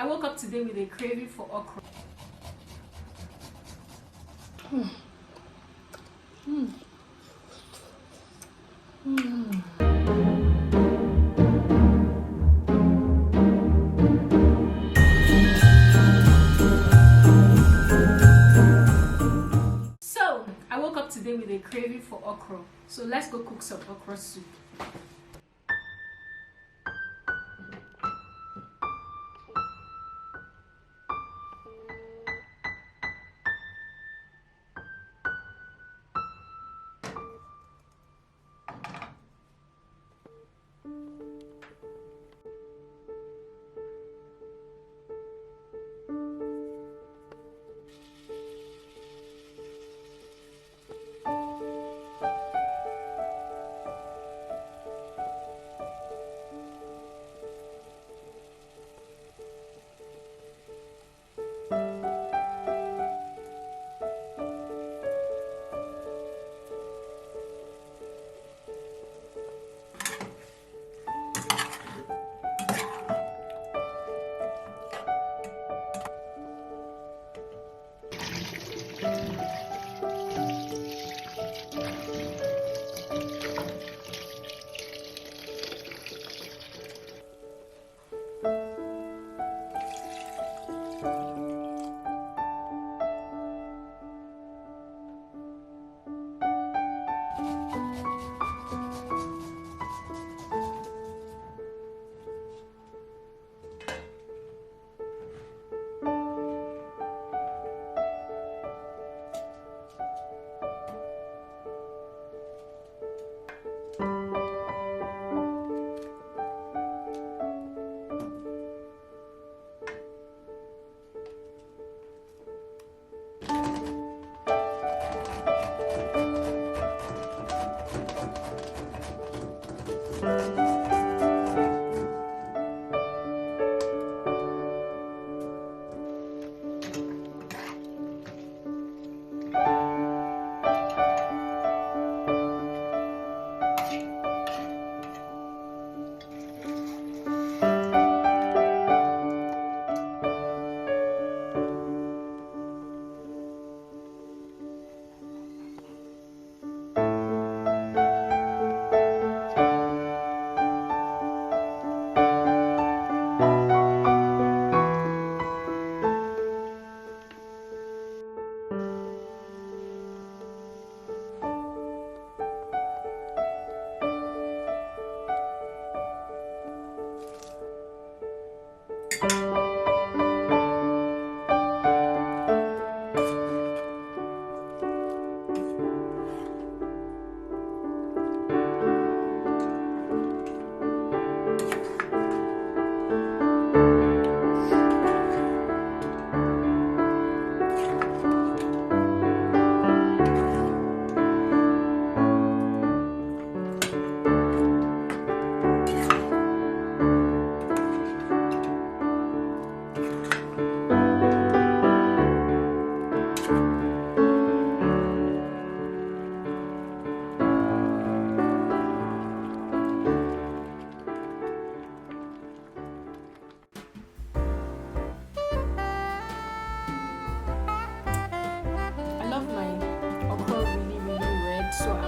I woke up today with a craving for okra. So I woke up today with a craving for okra. So let's go cook some okra soup.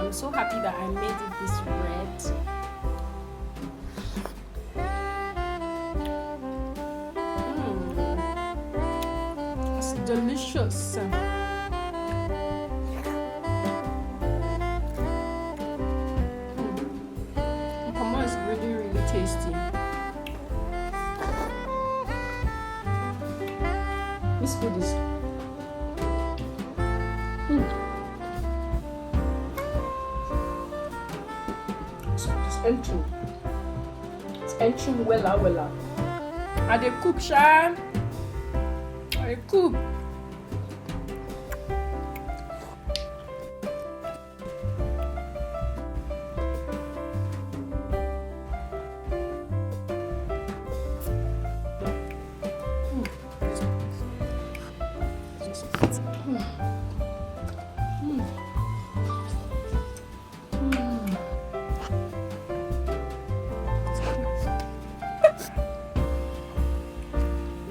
I'm so happy that I made it this red. It's delicious. Pama is really, really tasty. This food is it's entering wella. I dey cook sha. I dey cook.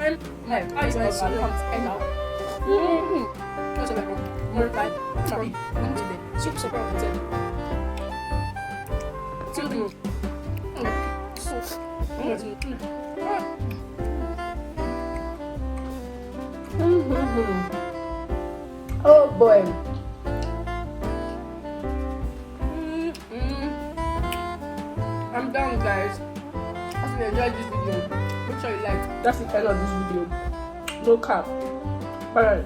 How is my soup? Soup support. Oh boy. I'm done, guys. I hope you enjoyed this video. Make sure you like. That's the end of this video. No cap. Bye.